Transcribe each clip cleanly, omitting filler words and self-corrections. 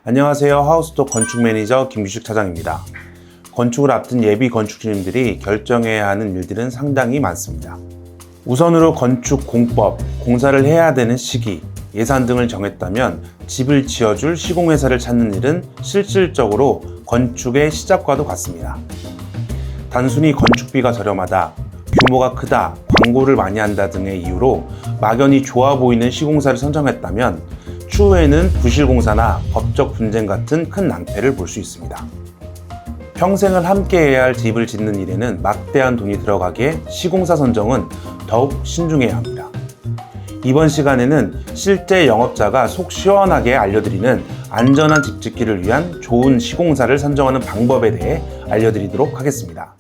안녕하세요. 하우스톡 건축 매니저 김규식 차장입니다. 건축을 앞둔 예비 건축주님들이 결정해야 하는 일들은 상당히 많습니다. 우선으로 건축 공법, 공사를 해야 되는 시기, 예산 등을 정했다면 집을 지어줄 시공회사를 찾는 일은 실질적으로 건축의 시작과도 같습니다. 단순히 건축비가 저렴하다, 규모가 크다, 광고를 많이 한다 등의 이유로 막연히 좋아 보이는 시공사를 선정했다면 추후에는 부실공사나 법적 분쟁 같은 큰 낭패를 볼 수 있습니다. 평생을 함께 해야 할 집을 짓는 일에는 막대한 돈이 들어가기에 시공사 선정은 더욱 신중해야 합니다. 이번 시간에는 실제 영업자가 속 시원하게 알려드리는 안전한 집 짓기를 위한 좋은 시공사를 선정하는 방법에 대해 알려드리도록 하겠습니다.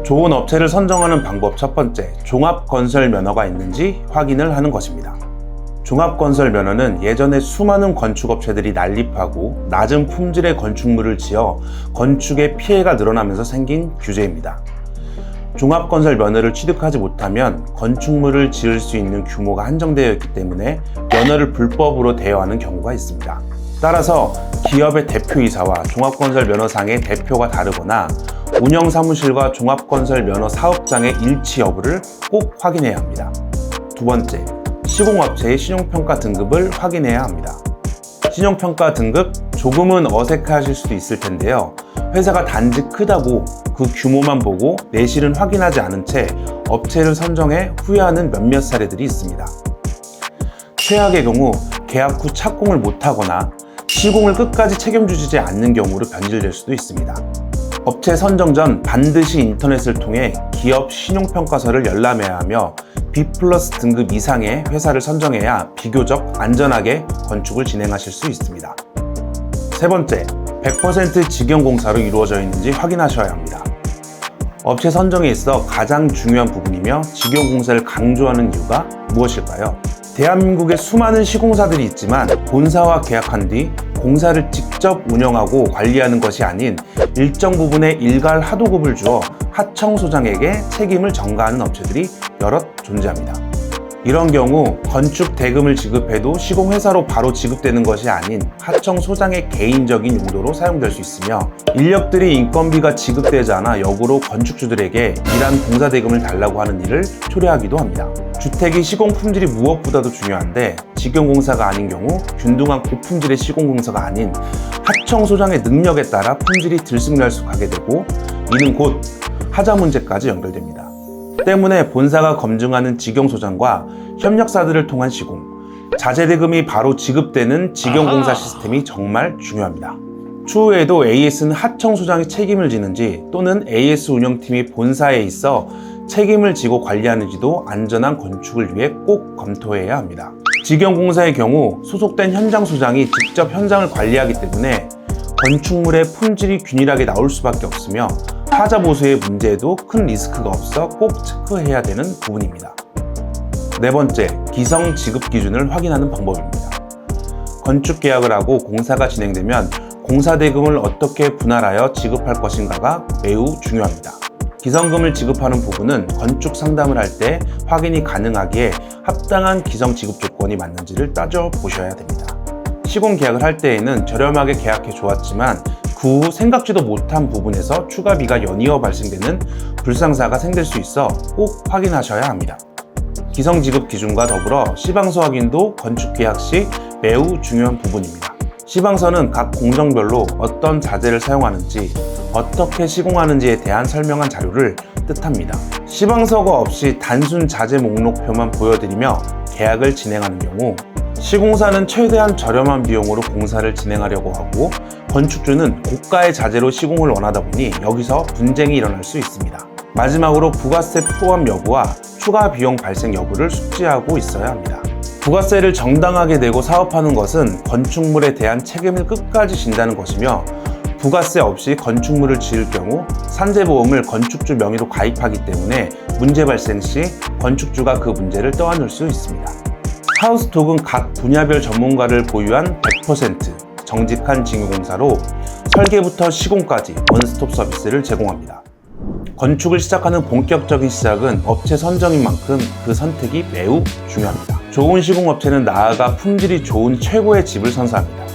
좋은 업체를 선정하는 방법 첫 번째, 종합건설 면허가 있는지 확인을 하는 것입니다. 종합건설 면허는 예전에 수많은 건축업체들이 난립하고 낮은 품질의 건축물을 지어 건축의 피해가 늘어나면서 생긴 규제입니다. 종합건설 면허를 취득하지 못하면 건축물을 지을 수 있는 규모가 한정되어 있기 때문에 면허를 불법으로 대여하는 경우가 있습니다. 따라서 기업의 대표이사와 종합건설 면허상의 대표가 다르거나 운영사무실과 종합건설 면허 사업장의 일치 여부를 꼭 확인해야 합니다. 두 번째, 시공업체의 신용평가 등급을 확인해야 합니다. 신용평가 등급, 조금은 어색하실 수도 있을 텐데요. 회사가 단지 크다고 그 규모만 보고 내실은 확인하지 않은 채 업체를 선정해 후회하는 몇몇 사례들이 있습니다. 최악의 경우 계약 후 착공을 못하거나 시공을 끝까지 책임지지 않는 경우로 변질될 수도 있습니다. 업체 선정 전 반드시 인터넷을 통해 기업 신용평가서를 열람해야 하며 B+ 등급 이상의 회사를 선정해야 비교적 안전하게 건축을 진행하실 수 있습니다. 세 번째, 100% 직영공사로 이루어져 있는지 확인하셔야 합니다. 업체 선정에 있어 가장 중요한 부분이며 직영공사를 강조하는 이유가 무엇일까요? 대한민국에 수많은 시공사들이 있지만 본사와 계약한 뒤 공사를 직접 운영하고 관리하는 것이 아닌 일정 부분의 일괄 하도급을 주어 하청소장에게 책임을 전가하는 업체들이 여럿 존재합니다. 이런 경우 건축 대금을 지급해도 시공회사로 바로 지급되는 것이 아닌 하청소장의 개인적인 용도로 사용될 수 있으며 인력들이 인건비가 지급되지 않아 역으로 건축주들에게 일한 공사 대금을 달라고 하는 일을 초래하기도 합니다. 주택의 시공 품질이 무엇보다도 중요한데 직영공사가 아닌 경우 균등한 고품질의 시공공사가 아닌 하청소장의 능력에 따라 품질이 들쑥날쑥하게 되고 이는 곧 하자 문제까지 연결됩니다. 때문에 본사가 검증하는 직영소장과 협력사들을 통한 시공, 자재대금이 바로 지급되는 직영공사 시스템이 정말 중요합니다. 추후에도 AS는 하청소장이 책임을 지는지 또는 AS 운영팀이 본사에 있어 책임을 지고 관리하는지도 안전한 건축을 위해 꼭 검토해야 합니다. 직영공사의 경우 소속된 현장소장이 직접 현장을 관리하기 때문에 건축물의 품질이 균일하게 나올 수밖에 없으며 하자 보수의 문제에도 큰 리스크가 없어 꼭 체크해야 되는 부분입니다. 네 번째, 기성 지급 기준을 확인하는 방법입니다. 건축 계약을 하고 공사가 진행되면 공사 대금을 어떻게 분할하여 지급할 것인가가 매우 중요합니다. 기성금을 지급하는 부분은 건축 상담을 할 때 확인이 가능하기에 합당한 기성 지급 조건이 맞는지를 따져보셔야 됩니다. 시공 계약을 할 때에는 저렴하게 계약해 좋았지만 그 후 생각지도 못한 부분에서 추가비가 연이어 발생되는 불상사가 생길 수 있어 꼭 확인하셔야 합니다. 기성지급 기준과 더불어 시방서 확인도 건축계약 시 매우 중요한 부분입니다. 시방서는 각 공정별로 어떤 자재를 사용하는지, 어떻게 시공하는지에 대한 설명한 자료를 뜻합니다. 시방서가 없이 단순 자재 목록표만 보여드리며 계약을 진행하는 경우 시공사는 최대한 저렴한 비용으로 공사를 진행하려고 하고 건축주는 고가의 자재로 시공을 원하다 보니 여기서 분쟁이 일어날 수 있습니다. 마지막으로 부가세 포함 여부와 추가 비용 발생 여부를 숙지하고 있어야 합니다. 부가세를 정당하게 내고 사업하는 것은 건축물에 대한 책임을 끝까지 진다는 것이며 부가세 없이 건축물을 지을 경우 산재보험을 건축주 명의로 가입하기 때문에 문제 발생 시 건축주가 그 문제를 떠안을 수 있습니다. 하우스톡은 각 분야별 전문가를 보유한 100% 정직한 직영공사로 설계부터 시공까지 원스톱 서비스를 제공합니다. 건축을 시작하는 본격적인 시작은 업체 선정인 만큼 그 선택이 매우 중요합니다. 좋은 시공업체는 나아가 품질이 좋은 최고의 집을 선사합니다.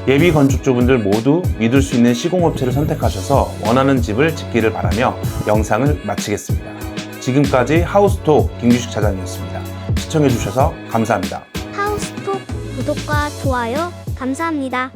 예비 건축주분들 모두 믿을 수 있는 시공업체를 선택하셔서 원하는 집을 짓기를 바라며 영상을 마치겠습니다. 지금까지 하우스톡 김규식 차장이었습니다. 시청해주셔서 감사합니다. 하우스톡 구독과 좋아요 감사합니다.